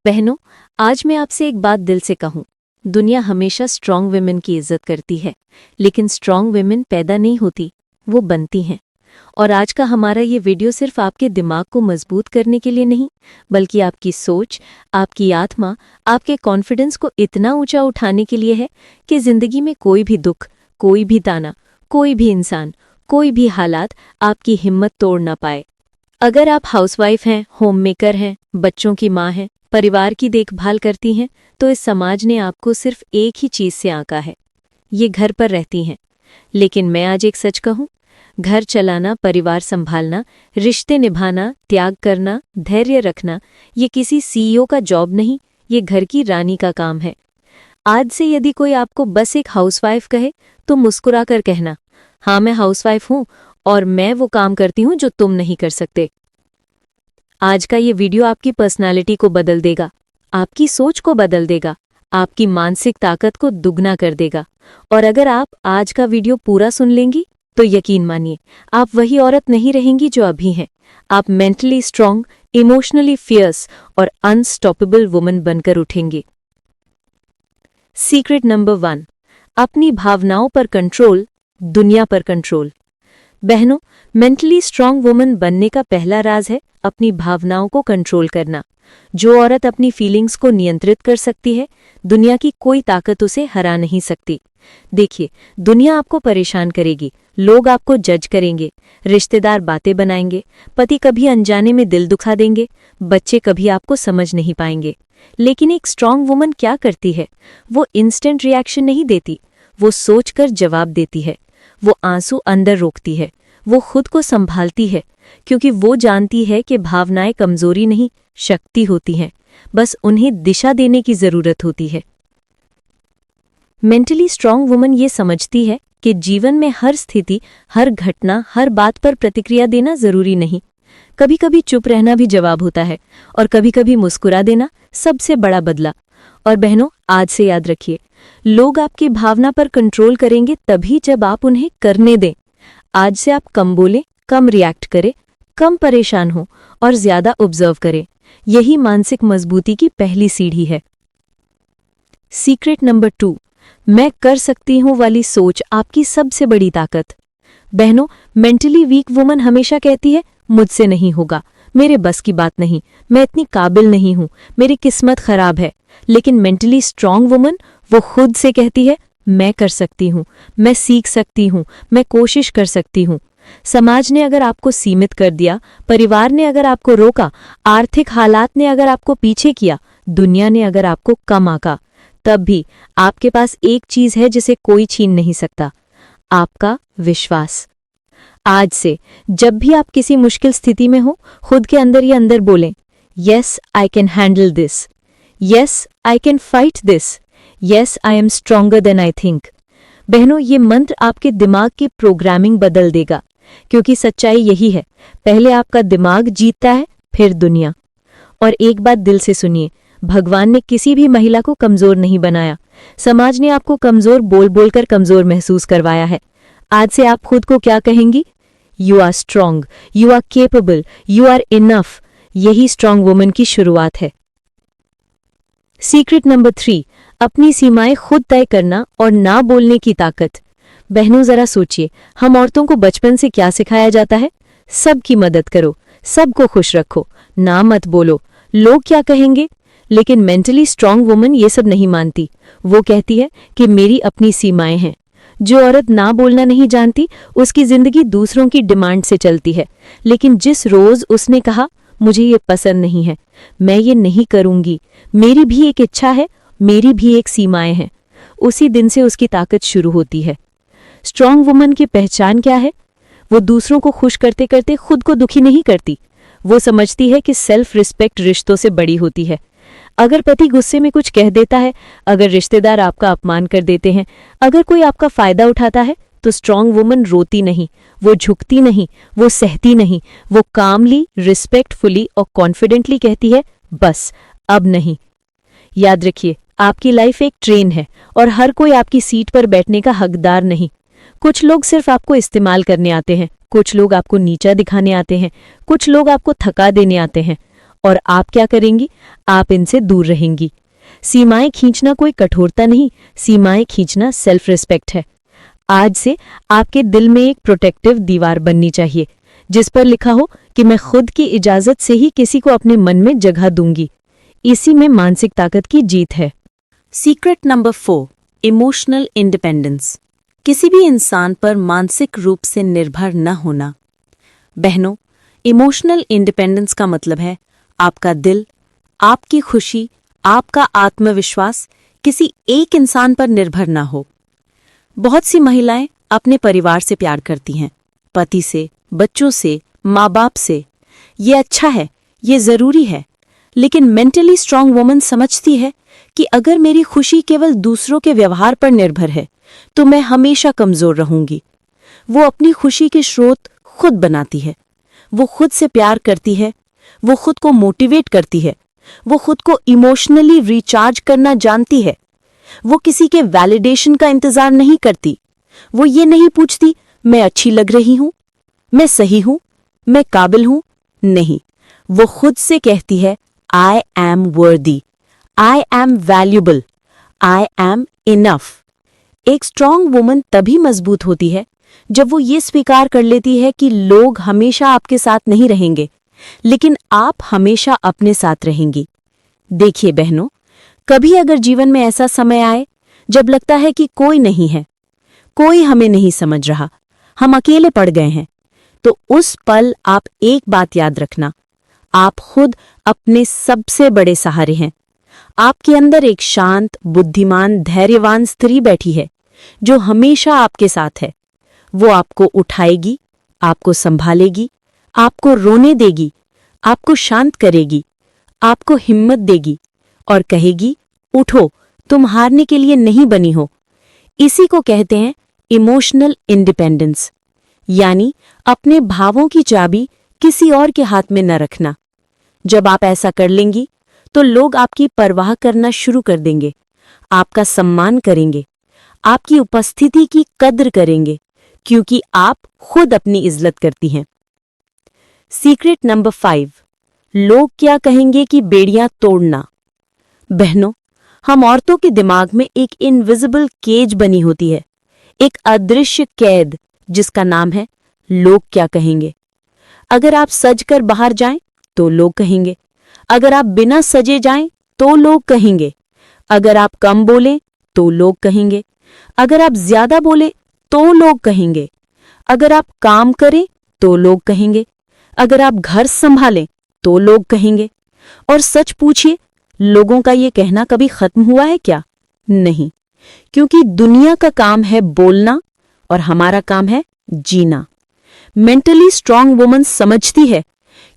बहनों, आज मैं आपसे एक बात दिल से कहूं। दुनिया हमेशा स्ट्रांग वुमेन की इज्जत करती है, लेकिन स्ट्रांग वुमेन पैदा नहीं होती, वो बनती हैं। और आज का हमारा ये वीडियो सिर्फ आपके दिमाग को मजबूत करने के लिए नहीं, बल्कि आपकी सोच, आपकी आत्मा, आपके कॉन्फिडेंस को इतना ऊंचा उठाने के लिए है कि जिंदगी में कोई भी दुख, कोई भी ताना, कोई भी इंसान, कोई भी हालात आपकी हिम्मत तोड़ ना पाए। अगर आप हाउसवाइफ हैं, होम मेकर हैं, बच्चों की माँ हैं, परिवार की देखभाल करती हैं, तो इस समाज ने आपको सिर्फ एक ही चीज से आंका है, ये घर पर रहती हैं। लेकिन मैं आज एक सच कहूं, घर चलाना, परिवार संभालना, रिश्ते निभाना, त्याग करना, धैर्य रखना, ये किसी सीईओ का जॉब नहीं, ये घर की रानी का काम है। आज से यदि कोई आपको बस एक हाउसवाइफ कहे तो मुस्कुरा कर कहना, हाँ मैं हाउसवाइफ हूं और मैं वो काम करती हूं जो तुम नहीं कर सकते। आज का ये वीडियो आपकी पर्सनालिटी को बदल देगा, आपकी सोच को बदल देगा, आपकी मानसिक ताकत को दुगना कर देगा। और अगर आप आज का वीडियो पूरा सुन लेंगी तो यकीन मानिए, आप वही औरत नहीं रहेंगी जो अभी हैं। आप मेंटली स्ट्रांग, इमोशनली फियर्स और अनस्टॉपेबल वुमन बनकर उठेंगे। सीक्रेट नंबर 1, अपनी भावनाओं पर कंट्रोल, दुनिया पर कंट्रोल। बहनों, मेंटली स्ट्रांग वुमन बनने का पहला राज है अपनी भावनाओं को कंट्रोल करना। जो औरत अपनी फीलिंग्स को नियंत्रित कर सकती है, दुनिया की कोई ताकत उसे हरा नहीं सकती। देखिए, दुनिया आपको परेशान करेगी, लोग आपको जज करेंगे, रिश्तेदार बातें बनाएंगे, पति कभी अनजाने में दिल दुखा देंगे, बच्चे कभी आपको समझ नहीं पाएंगे। लेकिन एक स्ट्रांग वुमन क्या करती है? वो इंस्टेंट रिएक्शन नहीं देती, वो सोचकर जवाब देती है। वो आंसू अंदर रोकती है, वो खुद को संभालती है, क्योंकि वो जानती है कि भावनाएं कमजोरी नहीं, शक्ति होती हैं, बस उन्हें दिशा देने की जरूरत होती है। मेंटली स्ट्रांग वुमन ये समझती है कि जीवन में हर स्थिति, हर घटना, हर बात पर प्रतिक्रिया देना जरूरी नहीं। कभी कभी चुप रहना भी जवाब होता है, और कभी कभी मुस्कुरा देना सबसे बड़ा बदला। और बहनों, आज से याद रखिए, लोग आपकी भावना पर कंट्रोल करेंगे तभी जब आप उन्हें करने दें। आज से आप कम बोलें, कम रिएक्ट करें, कम परेशान हो और ज्यादा ऑब्जर्व करें। यही मानसिक मजबूती की पहली सीढ़ी है। सीक्रेट नंबर 2, मैं कर सकती हूं वाली सोच आपकी सबसे बड़ी ताकत। बहनों, मेंटली वीक वुमन हमेशा कहती है, मुझसे नहीं होगा, मेरे बस की बात नहीं, मैं इतनी काबिल नहीं हूं, मेरी किस्मत खराब है। लेकिन मेंटली स्ट्रांग वुमन वो खुद से कहती है, मैं कर सकती हूं, मैं सीख सकती हूं, मैं कोशिश कर सकती हूं। समाज ने अगर आपको सीमित कर दिया, परिवार ने अगर आपको रोका, आर्थिक हालात ने अगर आपको पीछे किया, दुनिया ने अगर आपको कम आंका, तब भी आपके पास एक चीज है जिसे कोई छीन नहीं सकता, आपका विश्वास। आज से जब भी आप किसी मुश्किल स्थिति में हो, खुद के अंदर ही अंदर बोलें, yes I can handle this, yes I can fight this, yes I am stronger than I think. बहनों, ये मंत्र आपके दिमाग की प्रोग्रामिंग बदल देगा, क्योंकि सच्चाई यही है, पहले आपका दिमाग जीतता है, फिर दुनिया। और एक बात दिल से सुनिए, भगवान ने किसी भी महिला को कमजोर नहीं बनाया, समाज ने आपको कमजोर बोल बोलकर कमजोर महसूस करवाया है। आज से आप खुद को क्या कहेंगी? You are strong, you are capable, you are enough. यही स्ट्रांग वुमन की शुरुआत है। सीक्रेट नंबर 3, अपनी सीमाएं खुद तय करना और ना बोलने की ताकत। बहनों, जरा सोचिए, हम औरतों को बचपन से क्या सिखाया जाता है? सबकी मदद करो, सबको खुश रखो, ना मत बोलो, लोग क्या कहेंगे। लेकिन मेंटली स्ट्रांग वुमन ये सब नहीं मानती, वो कहती है कि मेरी अपनी सीमाएं हैं। जो औरत ना बोलना नहीं जानती, उसकी जिंदगी दूसरों की डिमांड से चलती है। लेकिन जिस रोज उसने कहा, मुझे ये पसंद नहीं है, मैं ये नहीं करूंगी, मेरी भी एक इच्छा है, मेरी भी एक सीमाएं हैं, उसी दिन से उसकी ताकत शुरू होती है। स्ट्रांग वुमन की पहचान क्या है? वो दूसरों को खुश करते करते खुद को दुखी नहीं करती। वो समझती है कि सेल्फ रिस्पेक्ट रिश्तों से बड़ी होती है। अगर पति गुस्से में कुछ कह देता है, अगर रिश्तेदार आपका अपमान कर देते हैं, अगर कोई आपका फायदा उठाता है, तो स्ट्रांग वुमन रोती नहीं, वो झुकती नहीं, वो सहती नहीं, वो कामली, रिस्पेक्टफुली और कॉन्फिडेंटली कहती है, बस अब नहीं। याद रखिए, आपकी लाइफ एक ट्रेन है और हर कोई आपकी सीट पर बैठने का हकदार नहीं। कुछ लोग सिर्फ आपको इस्तेमाल करने आते हैं, कुछ लोग आपको नीचा दिखाने आते हैं, कुछ लोग आपको थका देने आते हैं, और आप क्या करेंगी? आप इनसे दूर रहेंगी। सीमाएं खींचना कोई कठोरता नहीं, सीमाएं खींचना सेल्फ रिस्पेक्ट है। आज से आपके दिल में एक प्रोटेक्टिव दीवार बननी चाहिए, जिस पर लिखा हो कि मैं खुद की इजाजत से ही किसी को अपने मन में जगह दूंगी। इसी में मानसिक ताकत की जीत है। Secret number 4, emotional independence. किसी भी इंसान पर मानसिक रूप से निर्भर न होना। बहनों, इमोशनल इंडिपेंडेंस का मतलब है आपका दिल, आपकी खुशी, आपका आत्मविश्वास किसी एक इंसान पर निर्भर ना हो। बहुत सी महिलाएं अपने परिवार से प्यार करती हैं, पति से, बच्चों से, माँ बाप से। ये अच्छा है, ये जरूरी है, लेकिन मेंटली स्ट्रांग वुमन समझती है कि अगर मेरी खुशी केवल दूसरों के व्यवहार पर निर्भर है तो मैं हमेशा कमजोर रहूंगी। वो अपनी खुशी के स्रोत खुद बनाती है, वो खुद से प्यार करती है, वो खुद को मोटिवेट करती है, वो खुद को इमोशनली रिचार्ज करना जानती है। वो किसी के वैलिडेशन का इंतजार नहीं करती। वो ये नहीं पूछती मैं अच्छी लग रही हूं, मैं सही हूं, मैं काबिल हूं। नहीं, वो खुद से कहती है आई एम वर्दी, I am valuable, I am enough. एक स्ट्रांग वुमन तभी मजबूत होती है जब वो ये स्वीकार कर लेती है कि लोग हमेशा आपके साथ नहीं रहेंगे, लेकिन आप हमेशा अपने साथ रहेंगी। देखिए बहनों, कभी अगर जीवन में ऐसा समय आए जब लगता है कि कोई नहीं है, कोई हमें नहीं समझ रहा, हम अकेले पड़ गए हैं, तो उस पल आप एक बात याद रखना, आप खुद अपने सबसे बड़े सहारे हैं। आपके अंदर एक शांत, बुद्धिमान, धैर्यवान स्त्री बैठी है जो हमेशा आपके साथ है। वो आपको उठाएगी, आपको संभालेगी, आपको रोने देगी, आपको शांत करेगी, आपको हिम्मत देगी और कहेगी उठो, तुम हारने के लिए नहीं बनी हो। इसी को कहते हैं इमोशनल इंडिपेंडेंस, यानी अपने भावों की चाबी किसी और के हाथ में न रखना। जब आप ऐसा कर लेंगी तो लोग आपकी परवाह करना शुरू कर देंगे, आपका सम्मान करेंगे, आपकी उपस्थिति की कद्र करेंगे, क्योंकि आप खुद अपनी इज्जत करती हैं। सीक्रेट नंबर 5, लोग क्या कहेंगे कि बेड़ियां तोड़ना। बहनों, हम औरतों के दिमाग में एक इनविजिबल केज बनी होती है, एक अदृश्य कैद जिसका नाम है लोग क्या कहेंगे। अगर आप सज कर बाहर जाएं तो लोग कहेंगे, अगर आप बिना सजे जाएं तो लोग कहेंगे, अगर आप कम बोलें तो लोग कहेंगे, अगर आप ज्यादा बोलें तो लोग कहेंगे, अगर आप काम करें तो लोग कहेंगे, अगर आप घर संभालें तो लोग कहेंगे। और सच पूछिए, लोगों का ये कहना कभी खत्म हुआ है क्या? नहीं, क्योंकि दुनिया का काम है बोलना और हमारा काम है जीना। मेंटली स्ट्रांग वुमन समझती है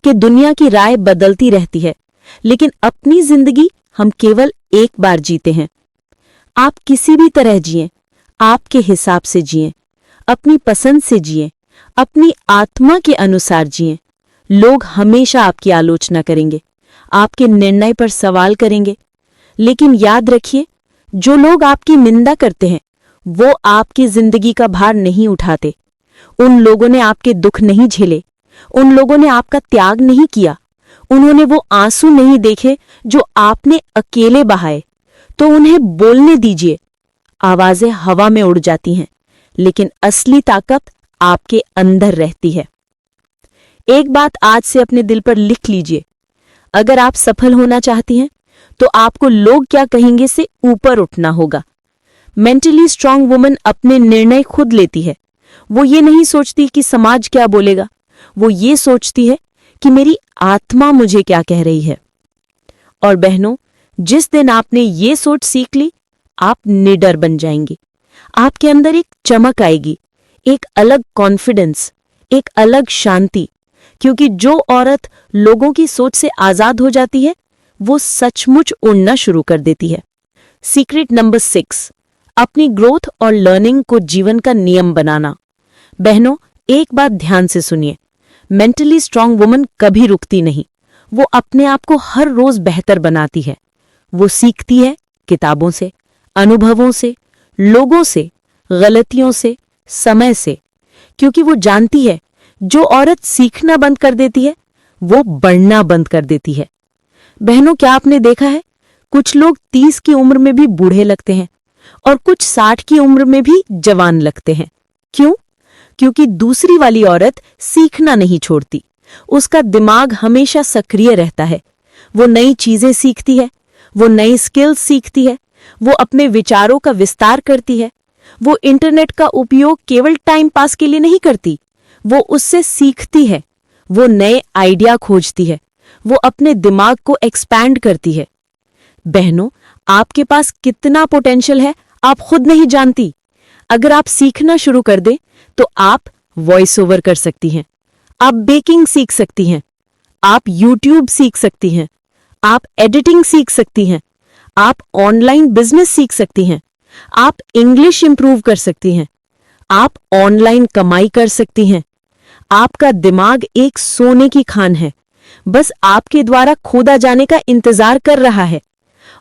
कि दुनिया की राय बदलती रहती है, लेकिन अपनी जिंदगी हम केवल एक बार जीते हैं। आप किसी भी तरह जिएं, आपके हिसाब से जिएं, अपनी पसंद से जिएं, अपनी आत्मा के अनुसार जिएं। लोग हमेशा आपकी आलोचना करेंगे, आपके निर्णय पर सवाल करेंगे, लेकिन याद रखिए, जो लोग आपकी निंदा करते हैं वो आपकी जिंदगी का भार नहीं उठाते। उन लोगों ने आपके दुख नहीं झेले, उन लोगों ने आपका त्याग नहीं किया, उन्होंने वो आंसू नहीं देखे जो आपने अकेले बहाए। तो उन्हें बोलने दीजिए। आवाजें हवा में उड़ जाती हैं, लेकिन असली ताकत आपके अंदर रहती है। एक बात आज से अपने दिल पर लिख लीजिए, अगर आप सफल होना चाहती हैं तो आपको लोग क्या कहेंगे से ऊपर उठना होगा। मेंटली स्ट्रांग वुमन अपने निर्णय खुद लेती है। वो ये नहीं सोचती कि समाज क्या बोलेगा, वो ये सोचती है कि मेरी आत्मा मुझे क्या कह रही है। और बहनों, जिस दिन आपने ये सोच सीख ली, आप निडर बन जाएंगी। आपके अंदर एक चमक आएगी, एक अलग कॉन्फिडेंस, एक अलग शांति, क्योंकि जो औरत लोगों की सोच से आजाद हो जाती है वो सचमुच उड़ना शुरू कर देती है। सीक्रेट नंबर 6, अपनी ग्रोथ और लर्निंग को जीवन का नियम बनाना। बहनों, एक बात ध्यान से सुनिए, मेंटली स्ट्रांग वुमन कभी रुकती नहीं। वो अपने आप को हर रोज बेहतर बनाती है। वो सीखती है किताबों से, अनुभवों से, लोगों से, गलतियों से, समय से, क्योंकि वो जानती है जो औरत सीखना बंद कर देती है वो बढ़ना बंद कर देती है। बहनों, क्या आपने देखा है, कुछ लोग 30 की उम्र में भी बूढ़े लगते हैं और कुछ 60 की उम्र में भी जवान लगते हैं। क्यों? क्योंकि दूसरी वाली औरत सीखना नहीं छोड़ती। उसका दिमाग हमेशा सक्रिय रहता है। वो नई चीजें सीखती है, वो नई स्किल्स सीखती है, वो अपने विचारों का विस्तार करती है। वो इंटरनेट का उपयोग केवल टाइम पास के लिए नहीं करती, वो उससे सीखती है, वो नए आइडिया खोजती है, वो अपने दिमाग को एक्सपैंड करती है। बहनों, आपके पास कितना पोटेंशियल है आप खुद नहीं जानती। अगर आप सीखना शुरू कर दें तो आप वॉइस ओवर कर सकती हैं, आप बेकिंग सीख सकती हैं, आप यूट्यूब सीख सकती हैं, आप एडिटिंग सीख सकती हैं, आप ऑनलाइन बिजनेस सीख सकती हैं, आप इंग्लिश इंप्रूव कर सकती हैं, आप ऑनलाइन कमाई कर सकती हैं। आपका दिमाग एक सोने की खान है, बस आपके द्वारा खोदा जाने का इंतजार कर रहा है।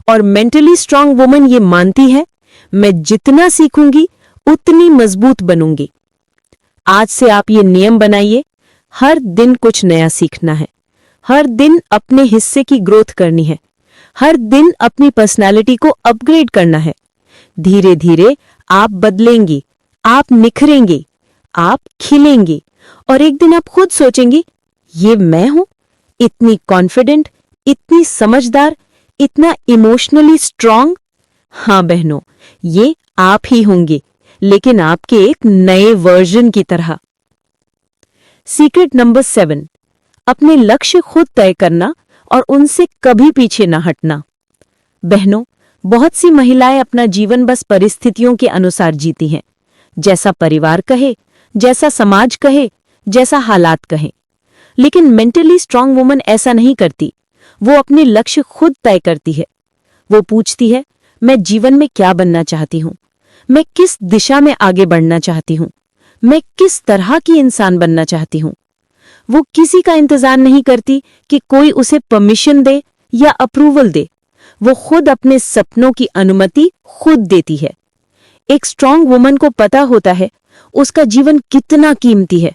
और मेंटली स्ट्रांग वुमन ये मानती है, मैं जितना सीखूंगी उतनी मजबूत बनूंगी। आज से आप ये नियम बनाइए, हर दिन कुछ नया सीखना है, हर दिन अपने हिस्से की ग्रोथ करनी है, हर दिन अपनी पर्सनालिटी को अपग्रेड करना है। धीरे धीरे आप बदलेंगी, आप निखरेंगे, आप खिलेंगे और एक दिन आप खुद सोचेंगी, ये मैं हूं, इतनी कॉन्फिडेंट, इतनी समझदार, इतना इमोशनली स्ट्रांग। हाँ बहनों, ये आप ही होंगे, लेकिन आपके एक नए वर्जन की तरह। सीक्रेट नंबर 7, अपने लक्ष्य खुद तय करना और उनसे कभी पीछे न हटना। बहनों, बहुत सी महिलाएं अपना जीवन बस परिस्थितियों के अनुसार जीती हैं, जैसा परिवार कहे, जैसा समाज कहे, जैसा हालात कहे। लेकिन मेंटली स्ट्रांग वुमन ऐसा नहीं करती। वो अपने लक्ष्य खुद तय करती है। वो पूछती है, मैं जीवन में क्या बनना चाहती हूं, मैं किस दिशा में आगे बढ़ना चाहती हूं, मैं किस तरह की इंसान बनना चाहती हूं। वो किसी का इंतजार नहीं करती कि कोई उसे परमिशन दे या अप्रूवल दे। वो खुद अपने सपनों की अनुमति खुद देती है। एक स्ट्रांग वुमन को पता होता है उसका जीवन कितना कीमती है,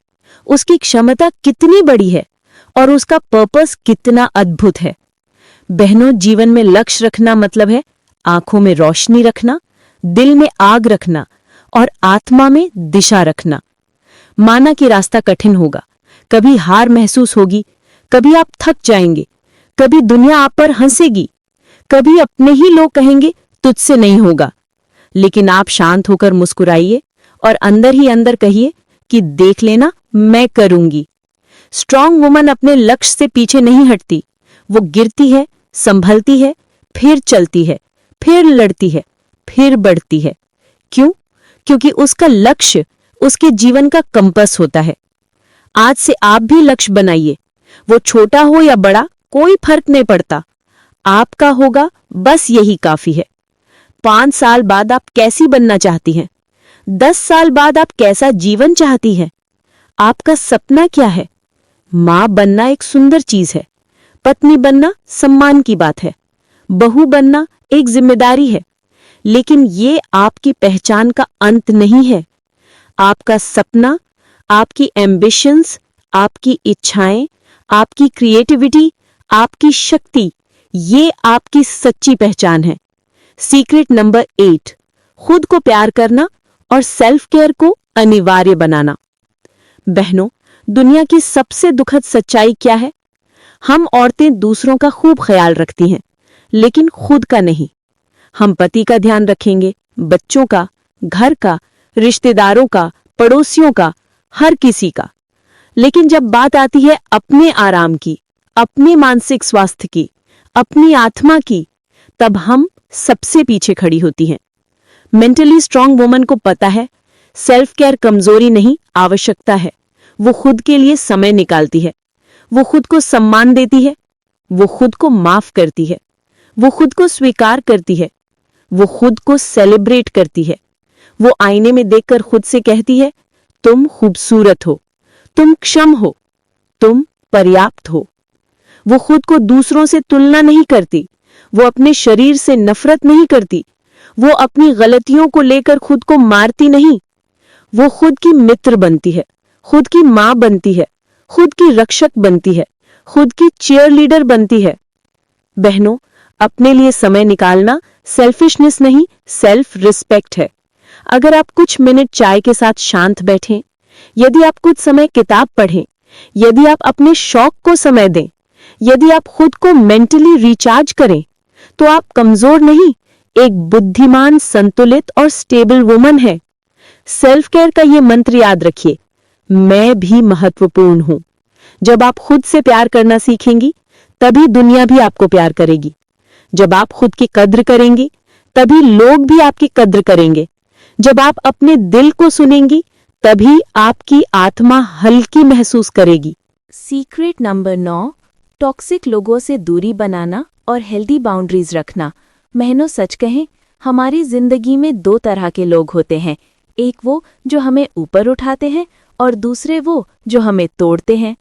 उसकी क्षमता कितनी बड़ी है और उसका पर्पस कितना अद्भुत है। बहनों, जीवन में लक्ष्य रखना मतलब है आंखों में रोशनी रखना, दिल में आग रखना और आत्मा में दिशा रखना। माना कि रास्ता कठिन होगा, कभी हार महसूस होगी, कभी आप थक जाएंगे, कभी दुनिया आप पर हंसेगी, कभी अपने ही लोग कहेंगे तुझसे नहीं होगा। लेकिन आप शांत होकर मुस्कुराइए और अंदर ही अंदर कहिए कि देख लेना, मैं करूंगी। स्ट्रांग वुमन अपने लक्ष्य से पीछे नहीं हटती। वो गिरती है, संभलती है, फिर चलती है, फिर लड़ती है, फिर बढ़ती है। क्यों? क्योंकि उसका लक्ष्य उसके जीवन का कंपास होता है। आज से आप भी लक्ष्य बनाइए, वो छोटा हो या बड़ा कोई फर्क नहीं पड़ता। आपका होगा, बस यही काफी है। 5 साल बाद आप कैसी बनना चाहती हैं? 10 साल बाद आप कैसा जीवन चाहती हैं? आपका सपना क्या है? मां बनना एक सुंदर चीज है, पत्नी बनना सम्मान की बात है, बहू बनना एक जिम्मेदारी है, लेकिन ये आपकी पहचान का अंत नहीं है। आपका सपना, आपकी एम्बिशंस, आपकी इच्छाएं, आपकी क्रिएटिविटी, आपकी शक्ति, ये आपकी सच्ची पहचान है। सीक्रेट नंबर 8, खुद को प्यार करना और सेल्फ केयर को अनिवार्य बनाना। बहनों, दुनिया की सबसे दुखद सच्चाई क्या है? हम औरतें दूसरों का खूब ख्याल रखती हैं, लेकिन खुद का नहीं। हम पति का ध्यान रखेंगे, बच्चों का, घर का, रिश्तेदारों का, पड़ोसियों का, हर किसी का। लेकिन जब बात आती है अपने आराम की, अपने मानसिक स्वास्थ्य की, अपनी आत्मा की, तब हम सबसे पीछे खड़ी होती हैं। मेंटली स्ट्रांग वुमन को पता है सेल्फ केयर कमजोरी नहीं, आवश्यकता है। वो खुद के लिए समय निकालती है, वो खुद को सम्मान देती है, वो खुद को माफ करती है, वो खुद को स्वीकार करती है, वो खुद को सेलिब्रेट करती है। वो आईने में देखकर खुद से कहती है, तुम खूबसूरत हो, तुम क्षम हो, तुम पर्याप्त हो। वो खुद को दूसरों से तुलना नहीं करती, वो अपने शरीर से नफरत नहीं करती, वो अपनी गलतियों को लेकर खुद को मारती नहीं। वो खुद की मित्र बनती है, खुद की मां बनती है, खुद की रक्षक बनती है, खुद की चीयरलीडर बनती है। बहनों, अपने लिए समय निकालना सेल्फिशनेस नहीं, सेल्फ रिस्पेक्ट है। अगर आप कुछ मिनट चाय के साथ शांत बैठें, यदि आप कुछ समय किताब पढ़ें, यदि आप अपने शौक को समय दें, यदि आप खुद को मेंटली रिचार्ज करें, तो आप कमजोर नहीं, एक बुद्धिमान, संतुलित और स्टेबल वुमन है। सेल्फ केयर का ये मंत्र याद रखिए, मैं भी महत्वपूर्ण हूं। जब आप खुद से प्यार करना सीखेंगी, तभी दुनिया भी आपको प्यार करेगी। जब आप खुद की कद्र करेंगी, तभी लोग भी आपकी कद्र करेंगे। जब आप अपने दिल को सुनेंगी, तभी आपकी आत्मा हल्की महसूस करेगी। सीक्रेट नंबर 9, टॉक्सिक लोगों से दूरी बनाना और हेल्दी बाउंड्रीज रखना। बहनों, सच कहें, हमारी जिंदगी में 2 तरह के लोग होते हैं। एक वो जो हमें ऊपर उठाते हैं और दूसरे वो जो हमें तोड़ते हैं।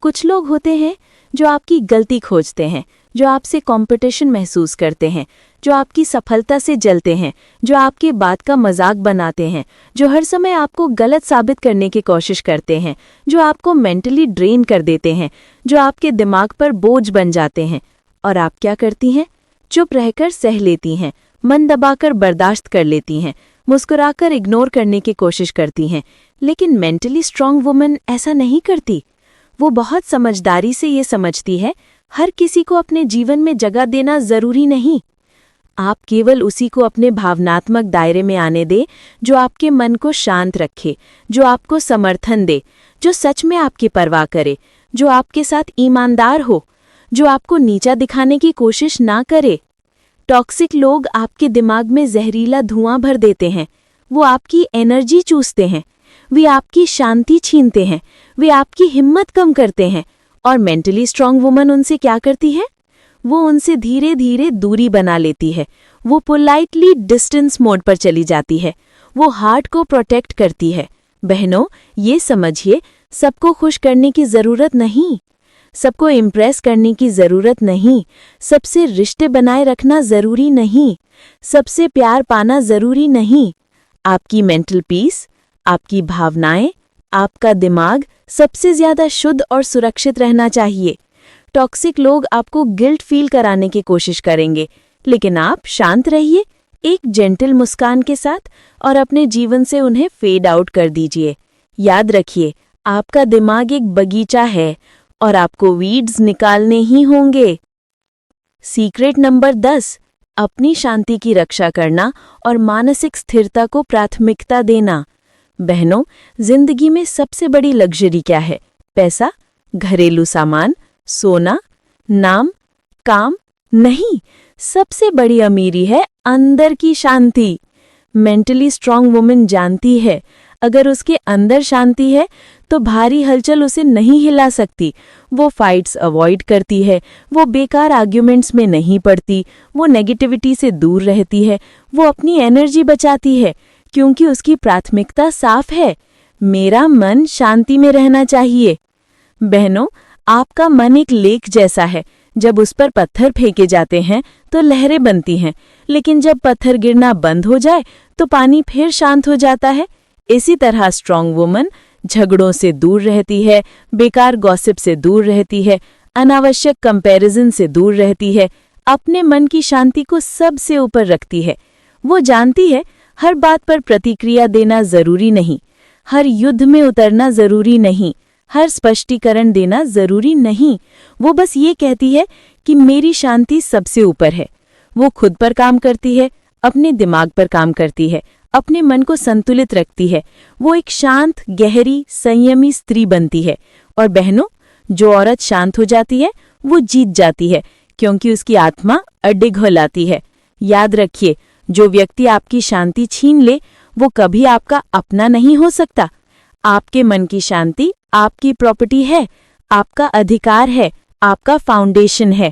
कुछ लोग होते हैं जो आपकी गलती खोजते हैं, जो आपसे कंपटीशन महसूस करते हैं, जो आपकी सफलता से जलते हैं, जो आपके बात का मजाक बनाते हैं, जो हर समय आपको गलत साबित करने की कोशिश करते हैं, जो आपको मेंटली ड्रेन कर देते हैं, जो आपके दिमाग पर बोझ बन जाते हैं। और आप क्या करती हैं? चुप रहकर सह लेती हैं, मन दबाकर बर्दाश्त कर लेती हैं, मुस्कुराकर इग्नोर करने की कोशिश करती हैं। लेकिन मेंटली स्ट्रांग वुमन ऐसा नहीं करती। वो बहुत समझदारी से ये समझती है, हर किसी को अपने जीवन में जगह देना जरूरी नहीं। आप केवल उसी को अपने भावनात्मक दायरे में आने दे जो आपके मन को शांत रखे, जो आपको समर्थन दे, जो सच में आपकी परवाह करे, जो आपके साथ ईमानदार हो, जो आपको नीचा दिखाने की कोशिश ना करे। टॉक्सिक लोग आपके दिमाग में जहरीला धुआं भर देते हैं। वो आपकी एनर्जी चूसते हैं, वे आपकी शांति छीनते हैं, वे आपकी हिम्मत कम करते हैं। और मेंटली स्ट्रांग वुमन उनसे क्या करती है? वो उनसे धीरे धीरे दूरी बना लेती है। वो पोलाइटली डिस्टेंस मोड पर चली जाती है। वो हार्ट को प्रोटेक्ट करती है। बहनों, ये समझिए, सबको खुश करने की जरूरत नहीं, सबको इम्प्रेस करने की जरूरत नहीं, सबसे रिश्ते बनाए रखना जरूरी नहीं, सबसे प्यार पाना जरूरी नहीं। आपकी मेंटल पीस, आपकी भावनाएं, आपका दिमाग सबसे ज्यादा शुद्ध और सुरक्षित रहना चाहिए। टॉक्सिक लोग आपको गिल्ट फील कराने की कोशिश करेंगे, लेकिन आप शांत रहिए, एक जेंटल मुस्कान के साथ, और अपने जीवन से उन्हें फेड आउट कर दीजिए। याद रखिए, आपका दिमाग एक बगीचा है और आपको वीड्स निकालने ही होंगे। सीक्रेट नंबर 10, अपनी शांति की रक्षा करना और मानसिक स्थिरता को प्राथमिकता देना। बहनों, जिंदगी में सबसे बड़ी लग्जरी क्या है? पैसा, घरेलू सामान, सोना, नाम, काम? नहीं, सबसे बड़ी अमीरी है अंदर की शांति। मेंटली स्ट्रांग वुमन जानती है, अगर उसके अंदर शांति है तो भारी हलचल उसे नहीं हिला सकती। वो फाइट्स अवॉइड करती है, वो बेकार आर्ग्यूमेंट्स में नहीं पड़ती, वो नेगेटिविटी से दूर रहती है, वो अपनी एनर्जी बचाती है, क्योंकि उसकी प्राथमिकता साफ है, मेरा मन शांति में रहना चाहिए। बहनों, आपका मन एक लेक जैसा है। जब उस पर पत्थर फेंके जाते हैं तो लहरें बनती हैं, लेकिन जब पत्थर गिरना बंद हो जाए तो पानी फिर शांत हो जाता है। इसी तरह स्ट्रांग वुमन झगड़ों से दूर रहती है, बेकार गॉसिप से दूर रहती है, अनावश्यक कंपैरिजन से दूर रहती है, अपने मन की शांति को सबसे ऊपर रखती है। वो जानती है, हर बात पर प्रतिक्रिया देना जरूरी नहीं, हर युद्ध में उतरना जरूरी नहीं, हर स्पष्टीकरण देना जरूरी नहीं। वो बस ये कहती है कि मेरी शांति सबसे ऊपर है। वो खुद पर काम करती है, अपने दिमाग पर काम करती है, अपने मन को संतुलित रखती है। वो एक शांत, गहरी, संयमी स्त्री बनती है। और बहनों, जो औरत शांत हो जाती है वो जीत जाती है, क्योंकि उसकी आत्मा अडिग हो लाती है। याद रखिए, जो व्यक्ति आपकी शांति छीन ले वो कभी आपका अपना नहीं हो सकता। आपके मन की शांति आपकी प्रॉपर्टी है, आपका अधिकार है, आपका फाउंडेशन है।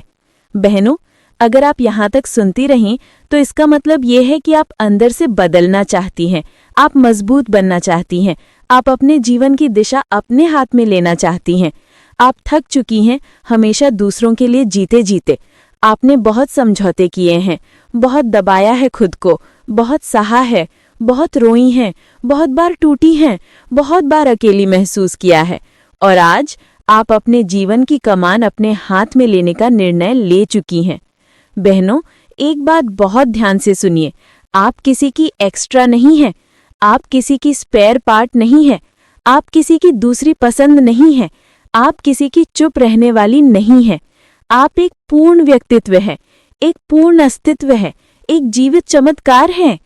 बहनों, अगर आप यहाँ तक सुनती रहें तो इसका मतलब ये है कि आप अंदर से बदलना चाहती हैं, आप मजबूत बनना चाहती हैं, आप अपने जीवन की दिशा अपने हाथ में लेना चाहती हैं। आप थक चुकी हैं हमेशा दूसरों के लिए जीते जीते। आपने बहुत समझौते किए हैं, बहुत दबाया है खुद को, बहुत सहा है, बहुत रोई हैं, बहुत बार टूटी हैं, बहुत बार अकेली महसूस किया है। और आज आप अपने जीवन की कमान अपने हाथ में लेने का निर्णय ले चुकी हैं। बहनों, एक बात बहुत ध्यान से सुनिए, आप किसी की एक्स्ट्रा नहीं हैं, आप किसी की स्पेयर पार्ट नहीं है, आप किसी की दूसरी पसंद नहीं है, आप किसी की चुप रहने वाली नहीं है। आप एक पूर्ण व्यक्तित्व है, एक पूर्ण अस्तित्व है, एक जीवित चमत्कार है।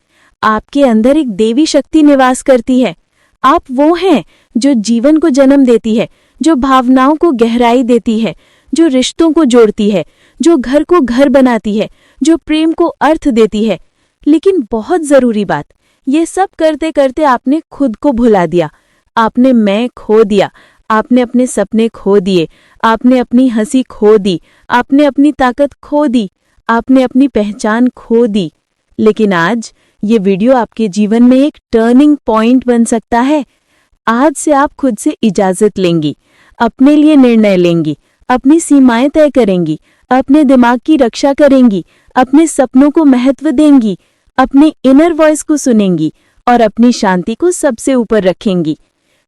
आपके अंदर एक देवी शक्ति निवास करती है। आप वो हैं जो जीवन को जन्म देती है, जो भावनाओं को गहराई देती है, जो रिश्तों को जोड़ती है, जो घर को घर बनाती है, जो प्रेम को अर्थ देती है। लेकिन बहुत जरूरी बात, ये सब करते करते आपने खुद को भुला दिया, आपने मैं खो दिया, आपने अपने सपने खो दिए, आपने अपनी हंसी खो दी, आपने अपनी ताकत खो दी, आपने अपनी पहचान खो दी। लेकिन आज ये वीडियो आपके जीवन में एक टर्निंग पॉइंट बन सकता है। आज से आप खुद से इजाजत लेंगी, अपने लिए निर्णय लेंगी, अपनी सीमाएं तय करेंगी, अपने दिमाग की रक्षा करेंगी, अपने सपनों को महत्व देंगी, अपने इनर वॉइस को सुनेंगी और अपनी शांति को सबसे ऊपर रखेंगी।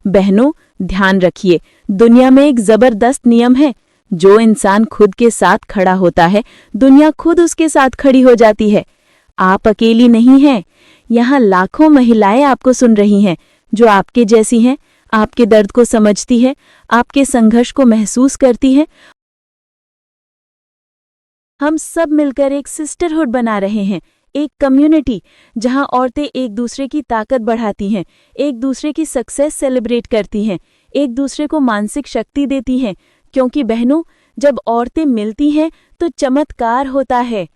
बहनों, ध्यान रखिए, दुनिया में एक जबरदस्त नियम है, जो इंसान खुद के साथ खड़ा होता है, दुनिया खुद उसके साथ खड़ी हो जाती है। आप अकेली नहीं हैं, यहाँ लाखों महिलाएं आपको सुन रही हैं, जो आपके जैसी हैं, आपके दर्द को समझती है, आपके संघर्ष को महसूस करती है। हम सब मिलकर एक सिस्टरहुड बना रहे हैं, एक कम्युनिटी जहां औरतें एक दूसरे की ताकत बढ़ाती हैं, एक दूसरे की सक्सेस सेलिब्रेट करती हैं, एक दूसरे को मानसिक शक्ति देती हैं। क्योंकि बहनों, जब औरतें मिलती हैं तो चमत्कार होता है।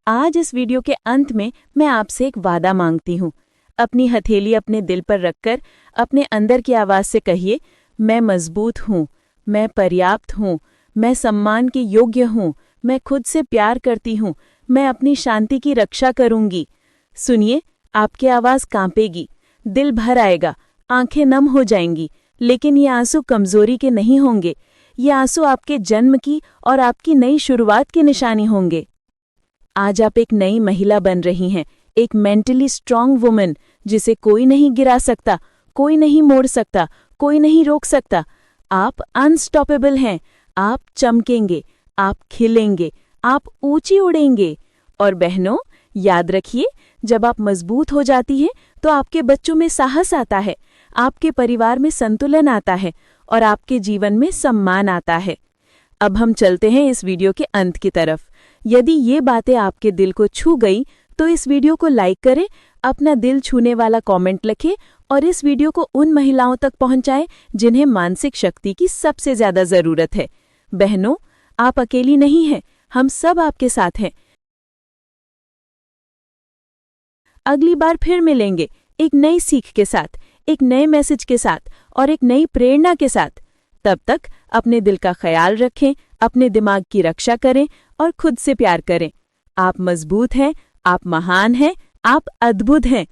आज इस वीडियो के अंत में मैं आपसे एक वादा मांगती हूँ। अपनी हथेली अपने दिल पर रखकर अपने अंदर की आवाज से कहिए, मैं मजबूत हूँ, मैं पर्याप्त हूँ, मैं सम्मान के योग्य हूँ, मैं खुद से प्यार करती हूँ, मैं अपनी शांति की रक्षा करूंगी। सुनिए, आपकी आवाज कांपेगी, दिल भर आएगा, आंखें नम हो जाएंगी, लेकिन ये आंसू कमजोरी के नहीं होंगे। ये आंसू आपके जन्म की और आपकी नई शुरुआत की निशानी होंगे। आज आप एक नई महिला बन रही हैं, एक मेंटली स्ट्रांग वुमन, जिसे कोई नहीं गिरा सकता, कोई नहीं मोड़ सकता, कोई नहीं रोक सकता। आप अनस्टॉपेबल हैं, आप चमकेंगे, आप खिलेंगे, आप ऊंची उड़ेंगे। और बहनों, याद रखिए, जब आप मजबूत हो जाती हैं तो आपके बच्चों में साहस आता है, आपके परिवार में संतुलन आता है और आपके जीवन में सम्मान आता है। अब हम चलते हैं इस वीडियो के अंत की तरफ। यदि ये बातें आपके दिल को छू गई तो इस वीडियो को लाइक करें, अपना दिल छूने वाला कमेंट लिखें और इस वीडियो को उन महिलाओं तक पहुंचाएं जिन्हें मानसिक शक्ति की सबसे ज्यादा जरूरत है। बहनों, आप अकेली नहीं हैं, हम सब आपके साथ हैं। अगली बार फिर मिलेंगे एक नई सीख के साथ, एक नए मैसेज के साथ और एक नई प्रेरणा के साथ। तब तक अपने दिल का ख्याल रखें, अपने दिमाग की रक्षा करें और खुद से प्यार करें। आप मजबूत हैं, आप महान हैं, आप अद्भुत हैं।